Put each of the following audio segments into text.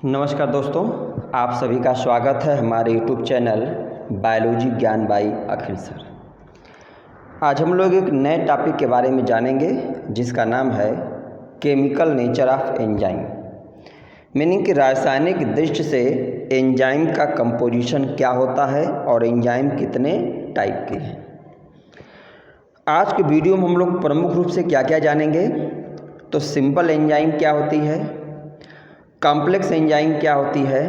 नमस्कार दोस्तों, आप सभी का स्वागत है हमारे यूट्यूब चैनल बायोलॉजी ज्ञान बाई अखिल सर। आज हम लोग एक नए टॉपिक के बारे में जानेंगे जिसका नाम है chemical nature of enzyme. Meaning कि रासायनिक दृष्टि से एंजाइम का कंपोजिशन क्या होता है और एंजाइम कितने टाइप के हैं। आज के वीडियो में हम लोग प्रमुख रूप से क्या क्या जानेंगे। तो सिंपल एंजाइम क्या होती है, कॉम्प्लेक्स एंजाइम क्या होती है,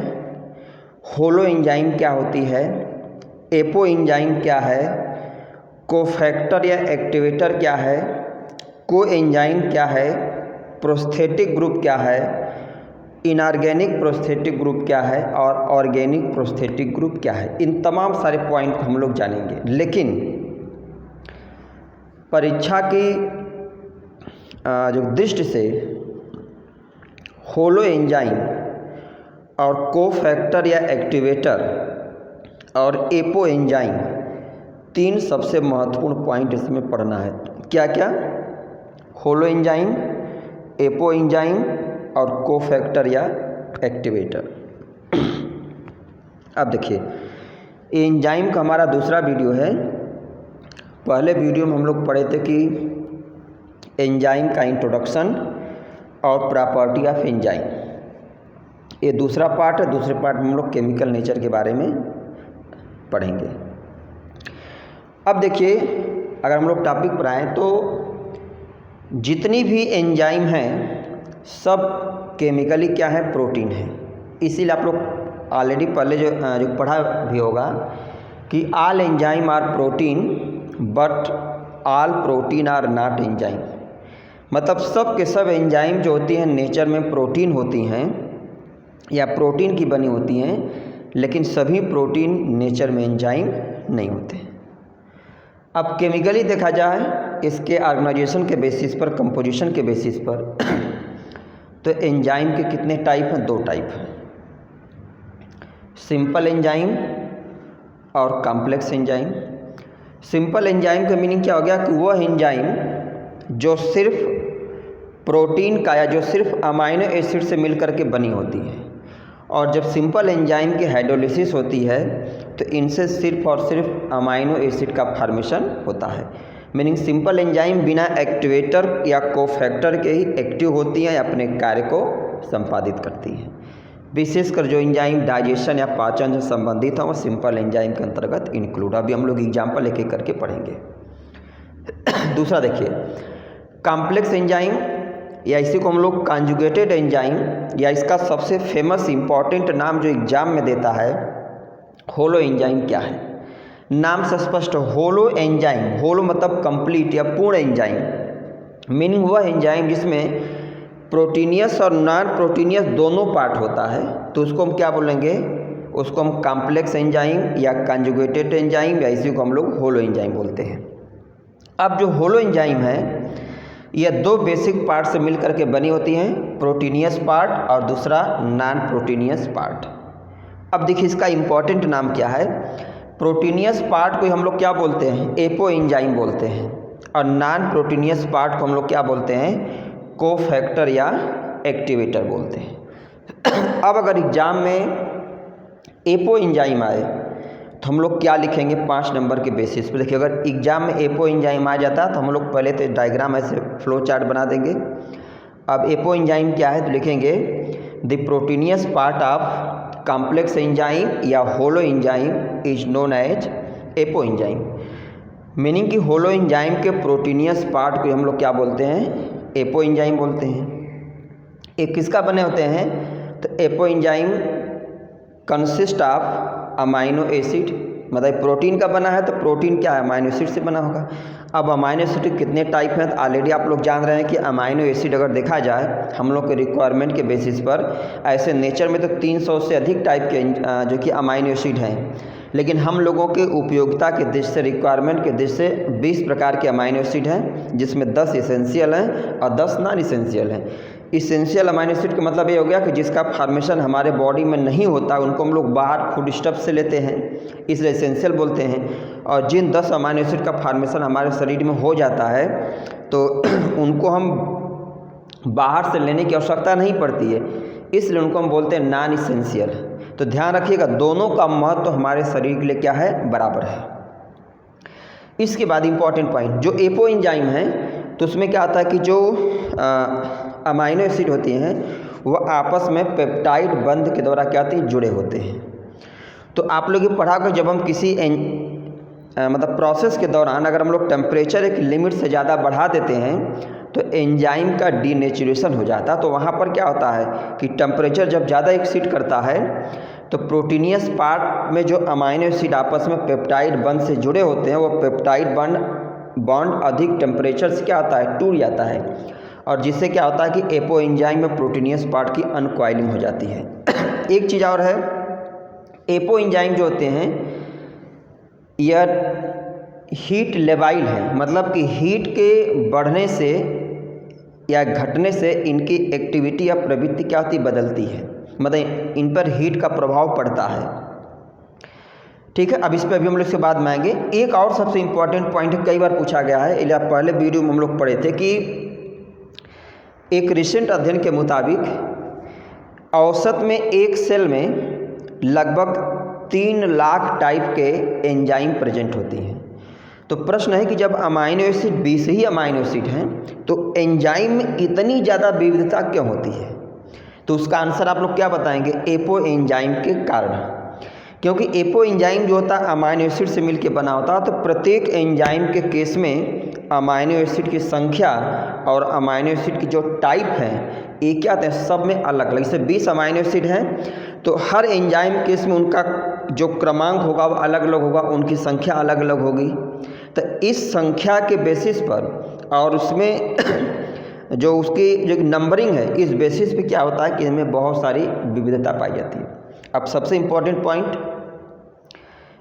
होलो एंजाइम क्या होती है, एपो एंजाइम क्या है, कोफैक्टर या एक्टिवेटर क्या है, को एंजाइम क्या है, प्रोस्थेटिक ग्रुप क्या है, इनऑर्गेनिक प्रोस्थेटिक ग्रुप क्या है और ऑर्गेनिक प्रोस्थेटिक ग्रुप क्या है। इन तमाम सारे पॉइंट को हम लोग जानेंगे। लेकिन परीक्षा की जो दृष्टि से होलो एंजाइम और कोफैक्टर या एक्टिवेटर और एपो एंजाइम तीन सबसे महत्वपूर्ण पॉइंट इसमें पढ़ना है। क्या क्या? होलो एंजाइम, एपो एंजाइम और कोफैक्टर या एक्टिवेटर। अब देखिए, एंजाइम का हमारा दूसरा वीडियो है। पहले वीडियो में हम लोग पढ़े थे कि एंजाइम का इंट्रोडक्शन और प्रॉपर्टी ऑफ एंजाइम, ये दूसरा पार्ट है। दूसरे पार्ट में हम लोग केमिकल नेचर के बारे में पढ़ेंगे। अब देखिए, अगर हम लोग टॉपिक पर आएँ तो जितनी भी एंजाइम हैं सब केमिकली क्या है, प्रोटीन है। इसीलिए आप लोग ऑलरेडी पहले जो पढ़ा भी होगा कि all enzyme are protein but all protein are not enzyme. मतलब सब के सब एंजाइम जो होती हैं नेचर में प्रोटीन होती हैं या प्रोटीन की बनी होती हैं, लेकिन सभी प्रोटीन नेचर में एंजाइम नहीं होते। अब केमिकली देखा जाए, इसके ऑर्गेनाइजेशन के बेसिस पर, कंपोजिशन के बेसिस पर तो एंजाइम के कितने टाइप हैं? दो टाइप हैं, सिंपल एंजाइम और कॉम्प्लेक्स एंजाइम। सिंपल एंजाइम का मीनिंग क्या हो गया कि वह एंजाइम जो सिर्फ प्रोटीन का या जो सिर्फ अमाइनो एसिड से मिलकर के बनी होती है। और जब सिंपल एंजाइम की हाइड्रोलिसिस होती है तो इनसे सिर्फ और सिर्फ अमाइनो एसिड का फॉर्मेशन होता है। मीनिंग सिंपल एंजाइम बिना एक्टिवेटर या कोफैक्टर के ही एक्टिव होती हैं या अपने कार्य को संपादित करती हैं। विशेषकर जो एंजाइम डाइजेशन या पाचन से संबंधित है वो सिंपल एंजाइम के अंतर्गत इंक्लूड। अभी हम लोग एग्जाम्पल एक एक करके पढ़ेंगे। दूसरा देखिए, कॉम्प्लेक्स एंजाइम या इसी को हम लोग कॉन्जुगेटेड एंजाइम, या इसका सबसे फेमस इंपॉर्टेंट नाम जो एग्जाम में देता है होलो एंजाइम क्या है। नाम से स्पष्ट, होलो एंजाइम। होलो मतलब कंप्लीट या पूर्ण एंजाइम। मीनिंग वह एंजाइम जिसमें प्रोटीनियस और नॉन प्रोटीनियस दोनों पार्ट होता है, तो उसको हम क्या बोलेंगे? उसको हम कॉम्प्लेक्स एंजाइम या कॉन्जुगेटेड एंजाइम या इसी को हम लोग होलो एंजाइम बोलते हैं। अब जो होलो एंजाइम है यह दो बेसिक पार्ट से मिलकर के बनी होती हैं, प्रोटीनियस पार्ट और दूसरा नॉन प्रोटीनियस पार्ट। अब देखिए, इसका इम्पॉर्टेंट नाम क्या है। प्रोटीनियस पार्ट को हम लोग क्या बोलते हैं? एपो एंजाइम बोलते हैं। और नॉन प्रोटीनियस पार्ट को हम लोग क्या बोलते हैं? कोफैक्टर या एक्टिवेटर बोलते हैं। अब अगर एग्जाम में एपो एंजाइम आए तो हम लोग क्या लिखेंगे? 5 नंबर के बेसिस पे। देखिए, अगर एग्जाम में एपो एंजाइम आ जाता तो हम लोग पहले तो डायग्राम ऐसे फ्लो चार्ट बना देंगे। अब एपो एंजाइम क्या है तो लिखेंगे the proteinous part of complex enzyme या holo enzyme is known as apo enzyme. Meaning कि होलो एंजाइम के प्रोटीनियस पार्ट को हम लोग क्या बोलते हैं? एपो एंजाइम बोलते हैं। ये किसका बने होते हैं? तो apo enzyme consist of amino acid. मतलब प्रोटीन का बना है तो प्रोटीन क्या है? अमाइनो एसिड से बना होगा। अब अमाइनो एसिड कितने टाइप हैं तो ऑलरेडी आप लोग जान रहे हैं कि अमाइनो एसिड अगर देखा जाए हम लोग के रिक्वायरमेंट के बेसिस पर, ऐसे नेचर में तो 300 से अधिक टाइप के जो कि अमाइनो एसिड हैं, लेकिन हम लोगों के उपयोगिता के दृष्टि से, रिक्वायरमेंट के दृष्टि से 20 प्रकार के अमाइनो एसिड हैं, जिसमें 10 इसेंशियल हैं और 10 नॉन इसेंशियल हैं। इसेंशियल अमाइनो एसिड का मतलब ये हो गया कि जिसका फॉर्मेशन हमारे बॉडी में नहीं होता उनको हम लोग बाहर फूड स्टफ से लेते हैं, इसलिए इसेंशियल बोलते हैं। और जिन 10 अमाइनो एसिड का फॉर्मेशन हमारे शरीर में हो जाता है तो उनको हम बाहर से लेने की आवश्यकता नहीं पड़ती है, इसलिए उनको हम बोलते हैं नॉन इसेंशियल। तो ध्यान रखिएगा, दोनों का महत्व हमारे शरीर के लिए क्या है, बराबर है। इसके बाद इंपॉर्टेंट पॉइंट, जो एपो एंजाइम है तो उसमें क्या आता है कि जो अमाइनो एसिड होती हैं वह आपस में पेप्टाइड बंध के द्वारा क्या होती है, जुड़े होते हैं। तो आप लोग ये पढ़ा कि जब हम किसी मतलब प्रोसेस के दौरान अगर हम लोग टेम्परेचर एक लिमिट से ज़्यादा बढ़ा देते हैं तो एंजाइम का डीनेचुरेशन हो जाता है। तो वहाँ पर क्या होता है कि टेम्परेचर जब ज़्यादा एक्सीड करता है तो प्रोटीनियस पार्ट में जो अमाइनो एसिड आपस में पेप्टाइड बंध से जुड़े होते हैं वो पेप्टाइड बॉन्ड अधिक टेम्परेचर से क्या होता है, टूट जाता है, और जिससे क्या होता है कि एपो एंजाइम में प्रोटीनियस पार्ट की अनकॉइलिंग हो जाती है। एक चीज़ और है, एपो एंजाइम जो होते हैं यह हीट लेवाइल है, मतलब कि हीट के बढ़ने से या घटने से इनकी एक्टिविटी या प्रवृत्ति क्या होती, बदलती है, मतलब इन पर हीट का प्रभाव पड़ता है। ठीक है, अब इस पर अभी हम लोग इसके बाद में आएंगे। एक और सबसे इम्पॉर्टेंट पॉइंट है, कई बार पूछा गया है, इसलिए पहले वीडियो में हम लोग पढ़े थे कि एक रिसेंट अध्ययन के मुताबिक औसत में एक सेल में लगभग 3 लाख टाइप के एंजाइम प्रेजेंट होती हैं। तो प्रश्न है कि जब अमाइनो एसिड 20 ही अमाइनो एसिड हैं तो एंजाइम में इतनी ज़्यादा विविधता क्यों होती है? तो उसका आंसर आप लोग क्या बताएंगे, एपो एंजाइम के कारण। क्योंकि एपो एंजाइम जो होता है अमाइनो एसिड से मिलकर बना होता है, तो प्रत्येक एंजाइम के केस में अमाइनो एसिड की संख्या और अमाइनो एसिड की जो टाइप है ये क्या होते हैं, सब में अलग अलग। जैसे 20 अमाइनो एसिड हैं तो हर एंजाइम केस में उनका जो क्रमांक होगा वो अलग अलग होगा, उनकी संख्या अलग अलग होगी। तो इस संख्या के बेसिस पर और उसमें जो उसकी जो नंबरिंग है इस बेसिस पे क्या होता है कि इनमें बहुत सारी विविधता पाई जाती है। अब सबसे इम्पोर्टेंट पॉइंट,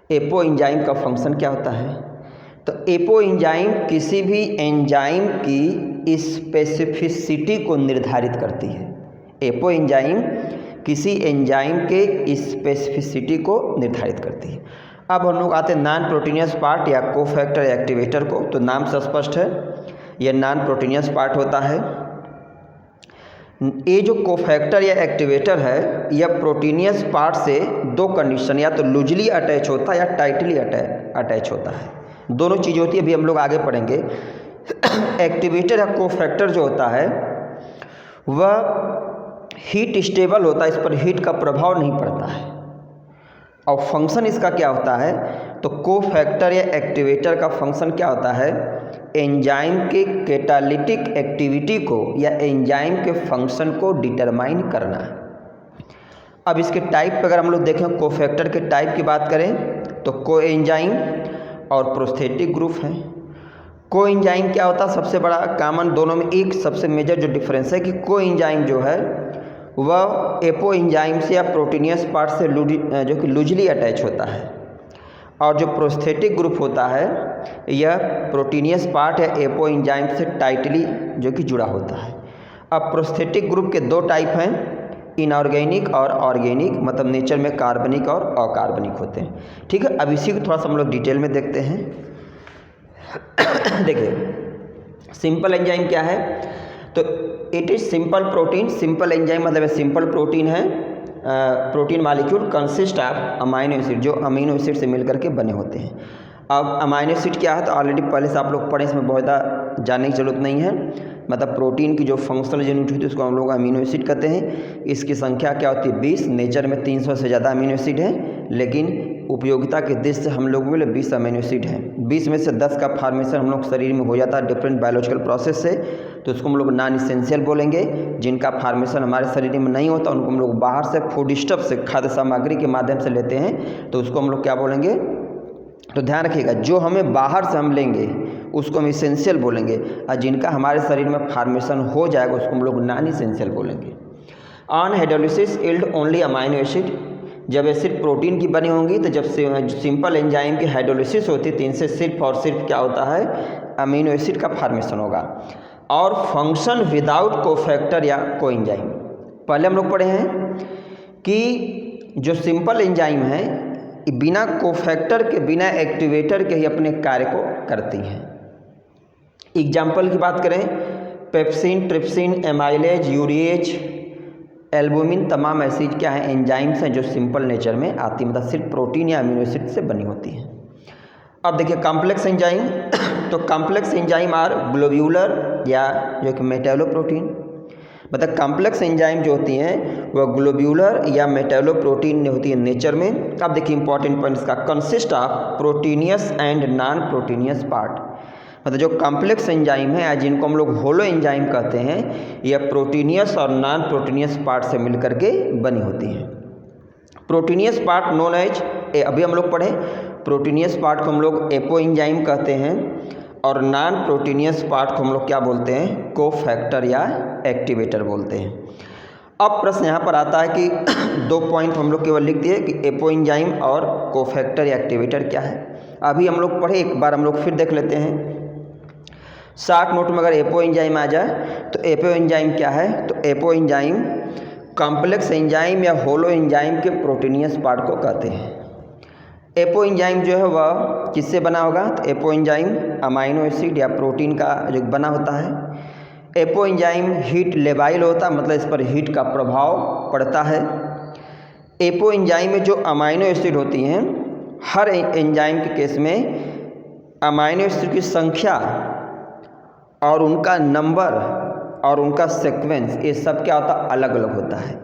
एपो एंजाइम का फंक्शन क्या होता है? तो एपो एंजाइम किसी भी एंजाइम की स्पेसिफिसिटी को निर्धारित करती है। एपो एंजाइम किसी एंजाइम के स्पेसिफिसिटी को निर्धारित करती है। अब हम लोग आते हैं नॉन प्रोटीनियस पार्ट या कोफैक्टर या एक्टिवेटर को। तो नाम से स्पष्ट है यह नॉन प्रोटीनियस पार्ट होता है। ये जो कोफैक्टर या एक्टिवेटर है यह प्रोटीनियस पार्ट से दो कंडीशन, या तो लूजली अटैच होता है या टाइटली अटैच होता है, दोनों चीज़ होती है, अभी हम लोग आगे पढ़ेंगे। एक्टिवेटर या कोफैक्टर जो होता है वह हीट स्टेबल होता है, इस पर हीट का प्रभाव नहीं पड़ता है। और फंक्शन इसका क्या होता है, तो कोफैक्टर या एक्टिवेटर का फंक्शन क्या होता है, एंजाइम के कैटालिटिक एक्टिविटी को या एंजाइम के फंक्शन को डिटरमाइन करना। अब इसके टाइप पर अगर हम लोग देखें, कोफैक्टर के टाइप की बात करें तो को एंजाइम और प्रोस्थेटिक ग्रुप है। को एंजाइम क्या होता है, सबसे बड़ा कॉमन दोनों में एक सबसे मेजर जो डिफरेंस है कि को एंजाइम जो है वह एपो एंजाइम से या प्रोटीनियस पार्ट से जो कि लूजली अटैच होता है, और जो प्रोस्थेटिक ग्रुप होता है यह प्रोटीनियस पार्ट या एपो एंजाइम से टाइटली जो कि जुड़ा होता है। अब प्रोस्थेटिक ग्रुप के दो टाइप हैं, इनऑर्गेनिक और ऑर्गेनिक, मतलब नेचर में कार्बनिक और अकार्बनिक होते हैं। ठीक है, अब इसी को थोड़ा सा हम लोग डिटेल में देखते हैं। देखिए सिंपल एंजाइम क्या है, तो it is simple protein. Simple enzyme मतलब सिंपल प्रोटीन है, protein molecule consist of amino acid, जो अमीनो एसिड से मिलकर के बने होते हैं। अब अमाइनो एसिड क्या है, तो ऑलरेडी पहले से आप लोग पढ़े, इसमें बहुत ज़्यादा जानने की ज़रूरत नहीं है। मतलब प्रोटीन की जो फंक्शनल यूनिट होती है उसको हम लोग अमीनो एसिड कहते हैं। इसकी संख्या क्या होती है, 20। नेचर में 300 से ज़्यादा अमीनो एसिड हैं, लेकिन उपयोगिता के दृष्टि से हम लोगों के लिए 20 अमीनो एसिड हैं। 20 में से 10 का फॉर्मेशन हम लोग शरीर में हो जाता है डिफरेंट बायोलॉजिकल प्रोसेस से, तो उसको हम लोग नॉन इसेंशियल बोलेंगे। जिनका फॉर्मेशन हमारे शरीर में नहीं होता उनको हम लोग बाहर से फूड स्टफ से, खाद्य सामग्री के माध्यम से लेते हैं, तो उसको हम लोग क्या बोलेंगे। तो ध्यान रखिएगा, जो हमें बाहर से हम लेंगे उसको हम इसेंशियल बोलेंगे, और जिनका हमारे शरीर में फॉर्मेशन हो जाएगा उसको हम लोग नॉन इसेंशियल बोलेंगे। On hydrolysis yield only amino acid, जब ये सिर्फ प्रोटीन की बनी होंगी, तो जब सिंपल एंजाइम की हाइड्रोलिसिस होती है तो इनसे सिर्फ और सिर्फ क्या होता है, अमीनो एसिड का फॉर्मेशन होगा। और फंक्शन विदाउट कोफैक्टर या को एंजाइम, पहले हम लोग पढ़े हैं कि जो सिंपल एंजाइम है बिना कोफैक्टर के, बिना एक्टिवेटर के ही अपने कार्य को करती हैं। एग्जाम्पल की बात करें, pepsin, trypsin, amylase, urease, albumin तमाम ऐसी क्या है एंजाइम्स हैं जो सिंपल नेचर में आती है, मतलब सिर्फ प्रोटीन या अमीनो एसिड से बनी होती है। अब देखिए कॉम्प्लेक्स एंजाइम, तो कॉम्प्लेक्स एंजाइम आर ग्लोब्यूलर या जो कि मेटालोप्रोटीन, मतलब कॉम्प्लेक्स एंजाइम जो होती हैं वह ग्लोब्यूलर या मेटालोप्रोटीन होती है नेचर में। अब देखिए इंपॉर्टेंट पॉइंट इसका, consist of proteinaceous and non proteinaceous part, मतलब जो कॉम्प्लेक्स एंजाइम है जिनको हम लोग होलो एंजाइम कहते हैं, यह प्रोटीनियस और नॉन प्रोटीनियस पार्ट से मिलकर के बनी होती हैं। प्रोटीनियस पार्ट नोन एज, अभी हम लोग पढ़े, प्रोटीनियस पार्ट को हम लोग एपो एंजाइम कहते हैं और नॉन प्रोटीनियस पार्ट को हम लोग क्या बोलते हैं, कोफैक्टर या एक्टिवेटर बोलते हैं। अब प्रश्न यहाँ पर आता है कि 2 पॉइंट हम लोग केवल लिख दिए कि एपो एंजाइम और कोफैक्टर या एक्टिवेटर क्या है। अभी हम लोग पढ़े, एक बार हम लोग फिर देख लेते हैं। शॉर्ट नोट में अगर एपो एंजाइम आ जाए तो एपो एंजाइम क्या है, तो एपो एंजाइम कॉम्प्लेक्स एंजाइम या होलो एंजाइम के प्रोटीनियस पार्ट को कहते हैं। एपो एंजाइम जो है वह किससे बना होगा, तो एपो एंजाइम अमाइनो एसिड या प्रोटीन का जो बना होता है। एपो एंजाइम हीट लेबाइल होता है, मतलब इस पर हीट का प्रभाव पड़ता है। एपो एंजाइम में जो अमाइनो एसिड होती हैं, हर एंजाइम के केस में अमाइनो एसिड की संख्या और उनका नंबर और उनका सीक्वेंस ये सब क्या होता है, अलग अलग होता है।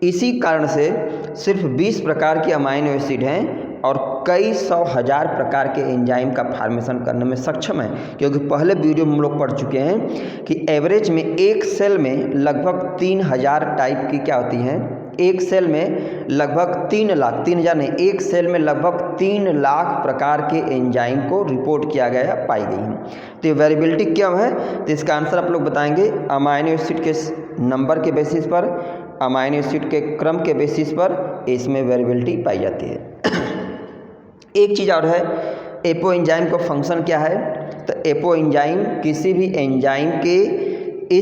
इसी कारण से सिर्फ 20 प्रकार के अमाइनो एसिड हैं और कई सौ हजार प्रकार के एंजाइम का फॉर्मेशन करने में सक्षम है, क्योंकि पहले वीडियो में हम लोग पढ़ चुके हैं कि एवरेज में एक सेल में लगभग 3000 टाइप की क्या होती हैं, एक सेल में लगभग 3 लाख, 3000 नहीं, एक सेल में लगभग 3 लाख प्रकार के एंजाइम को रिपोर्ट किया गया, पाई गई हैं। तो ये वेरिएबिलिटी क्या है, तो इसका आंसर आप लोग बताएंगे अमाइनो एसिड के नंबर के बेसिस पर, अमाइनो एसिड के क्रम के बेसिस पर इसमें वेरिएबिलिटी पाई जाती है। एक चीज़ और है, एपो एंजाइम का फंक्शन क्या है, तो एपो एंजाइम किसी भी एंजाइम के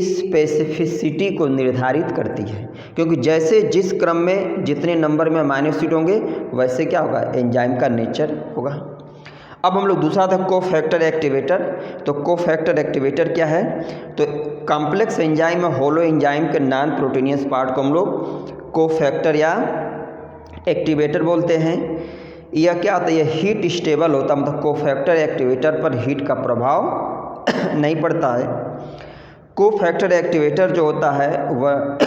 स्पेसिफिसिटी को निर्धारित करती है, क्योंकि जैसे जिस क्रम में जितने नंबर में अमाइनो एसिड होंगे वैसे क्या होगा, एंजाइम का नेचर होगा। अब हम लोग दूसरा था कोफैक्टर एक्टिवेटर। तो कोफैक्टर एक्टिवेटर क्या है, तो कॉम्प्लेक्स एंजाइम और होलो एंजाइम के नॉन प्रोटीनियस पार्ट को हम लोग कोफैक्टर या एक्टिवेटर बोलते हैं। यह क्या होता है, यह हीट स्टेबल होता है, मतलब कोफैक्टर एक्टिवेटर पर हीट का प्रभाव नहीं पड़ता है। कोफैक्टर एक्टिवेटर जो होता है वह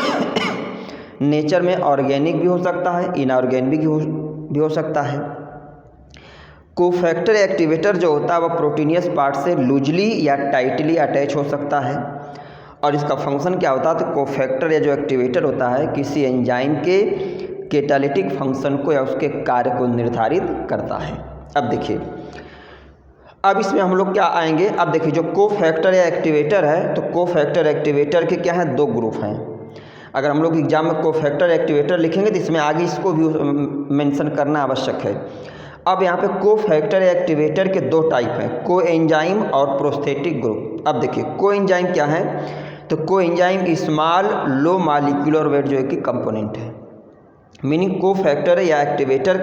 नेचर में ऑर्गेनिक भी हो सकता है, इनऑर्गेनिक भी हो सकता है। कोफैक्टर एक्टिवेटर जो होता है वह प्रोटीनियस पार्ट से लूजली या टाइटली अटैच हो सकता है। और इसका फंक्शन क्या होता है, तो कोफैक्टर या जो एक्टिवेटर होता है किसी एंजाइम के कैटालिटिक फंक्शन को या उसके कार्य को निर्धारित करता है। अब देखिए, अब इसमें हम लोग क्या आएंगे, अब देखिए जो कोफैक्टर या एक्टिवेटर है, तो कोफैक्टर एक्टिवेटर के क्या हैं, 2 ग्रुप हैं। अगर हम लोग एग्जाम में कोफैक्टर एक्टिवेटर लिखेंगे तो इसमें आगे इसको भी मेंशन करना आवश्यक है। अब यहाँ पे कोफैक्टर एक्टिवेटर के 2 टाइप हैं, को एंजाइम और प्रोस्थेटिक ग्रुप। अब देखिए को एंजाइम क्या है, तो को enzyme small low molecular weight जो है कि कंपोनेंट है, मीनिंग कोफैक्टर या एक्टिवेटर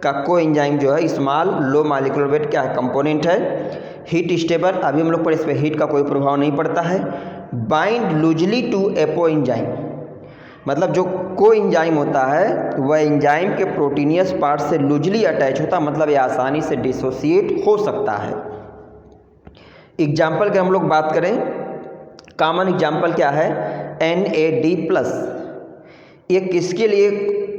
का को एंजाइम जो है स्मॉल लो मॉलिक्यूलर वेट क्या है, कंपोनेंट है। हीट स्टेबल, अभी हम लोग पर इस पर हीट का कोई प्रभाव नहीं पड़ता है। Bind loosely to apo enzyme, मतलब जो को एंजाइम होता है वह एंजाइम के प्रोटीनियस पार्ट से लूजली अटैच होता है, मतलब ये आसानी से डिसोसिएट हो सकता है। एग्जाम्पल की हम लोग बात करें, कॉमन एग्जाम्पल क्या है, NAD+। ये किसके लिए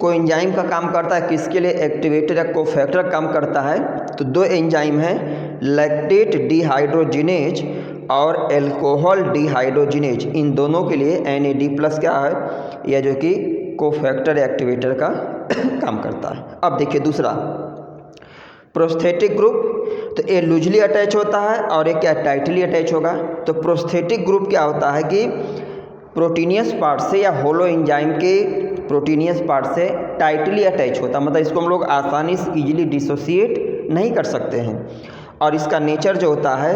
कोएंजाइम का काम करता है, किसके लिए एक्टिवेटर या कोफैक्टर काम करता है, तो 2 एंजाइम हैं, लैक्टेट डिहाइड्रोजिनेज और अल्कोहल डिहाइड्रोजिनेज। इन दोनों के लिए NAD+ क्या है, यह जो कि कोफैक्टर एक्टिवेटर का काम करता है। अब देखिए दूसरा प्रोस्थेटिक ग्रुप, तो ये लूजली अटैच होता है और ये क्या टाइटली अटैच होगा। तो प्रोस्थेटिक ग्रुप क्या होता है कि प्रोटीनियस पार्ट से या होलो एंजाइम के प्रोटीनियस पार्ट से टाइटली अटैच होता है, मतलब इसको हम लोग आसानी से इजीली डिसोसिएट नहीं कर सकते हैं। और इसका नेचर जो होता है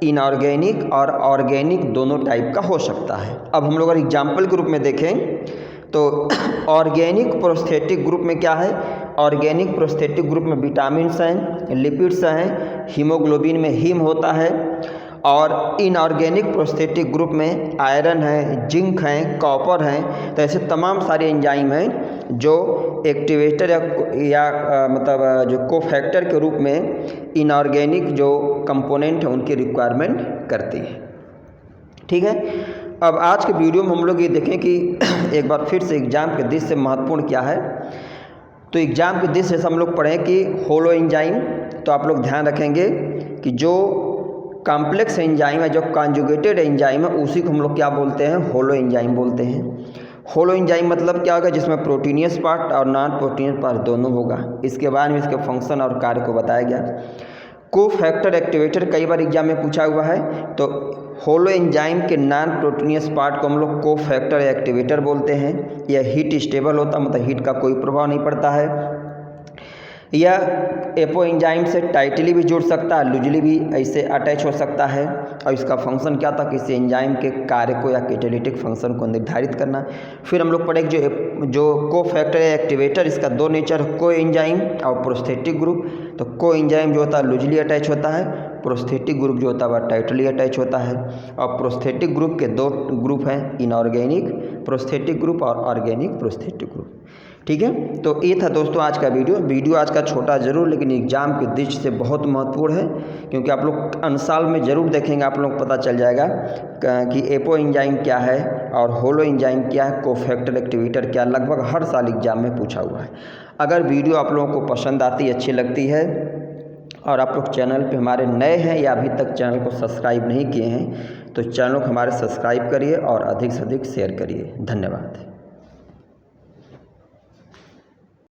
इनऑर्गेनिक और ऑर्गेनिक दोनों टाइप का हो सकता है। अब हम लोग अगर एग्जाम्पल के रूप में देखें तो ऑर्गेनिक प्रोस्थेटिक ग्रुप में क्या है, ऑर्गेनिक प्रोस्थेटिक ग्रुप में विटामिन्स हैं, लिपिड्स हैं, हीमोग्लोबिन में हीम होता है और इनऑर्गेनिक प्रोस्थेटिक ग्रुप में आयरन है, जिंक है, कॉपर हैं, तो ऐसे तमाम सारे एंजाइम हैं जो एक्टिवेटर या मतलब जो कोफैक्टर के रूप में इनऑर्गेनिक जो कंपोनेंट है उनकी रिक्वायरमेंट करती है। ठीक है, अब आज के वीडियो में हम लोग ये देखें कि एक बार फिर से एग्ज़ाम के दृष्टि से महत्वपूर्ण क्या है। तो एग्ज़ाम के दृष्टि से हम लोग पढ़ें कि होलो एंजाइम, तो आप लोग ध्यान रखेंगे कि जो कॉम्प्लेक्स एंजाइम है, जो कॉन्जुगेटेड एंजाइम है, उसी को हम लोग क्या बोलते हैं, होलो एंजाइम बोलते हैं। होलो एंजाइम मतलब क्या होगा, जिसमें प्रोटीनियस पार्ट और नॉन प्रोटीनियस पार्ट दोनों होगा। इसके बाद में इसके फंक्शन और कार्य को बताया गया। कोफैक्टर एक्टिवेटर कई बार एग्जाम में पूछा हुआ है, तो होलो एंजाइम के नॉन प्रोटीनियस पार्ट को हम लोग कोफैक्टर एक्टिवेटर बोलते हैं। यह हीट स्टेबल होता, मतलब हीट का कोई प्रभाव नहीं पड़ता है। यह एपो एंजाइम से टाइटली भी जुड़ सकता है, लूजली भी ऐसे अटैच हो सकता है। और इसका फंक्शन क्या था, किसी एंजाइम के कार्य को या कैटालिटिक फंक्शन को निर्धारित करना। फिर हम लोग पढ़ेंगे जो कोफैक्टर एक्टिवेटर, इसका दो नेचर, को एंजाइम और प्रोस्थेटिक ग्रुप। तो को एंजाइम जो होता है लूजली अटैच होता है, प्रोस्थेटिक ग्रुप जो होता है वह टाइटली अटैच होता है। और प्रोस्थेटिक ग्रुप के दो ग्रुप हैं, इनऑर्गेनिक प्रोस्थेटिक ग्रुप और ऑर्गेनिक प्रोस्थेटिक ग्रुप। ठीक है, तो ये था दोस्तों आज का वीडियो आज का छोटा ज़रूर, लेकिन एग्जाम की दृष्टि से बहुत महत्वपूर्ण है, क्योंकि आप लोग अनुसाल में ज़रूर देखेंगे, आप लोग पता चल जाएगा कि एपो एंजाइम क्या है और होलो एंजाइम क्या है, कोफैक्टर एक्टिवेटर क्या, लगभग हर साल एग्जाम में पूछा हुआ है। अगर वीडियो आप लोगों को पसंद आती, अच्छी लगती है और आप लोग चैनल पे हमारे नए हैं या अभी तक चैनल को सब्सक्राइब नहीं किए हैं, तो चैनल को हमारे सब्सक्राइब करिए और अधिक से अधिक शेयर करिए। धन्यवाद।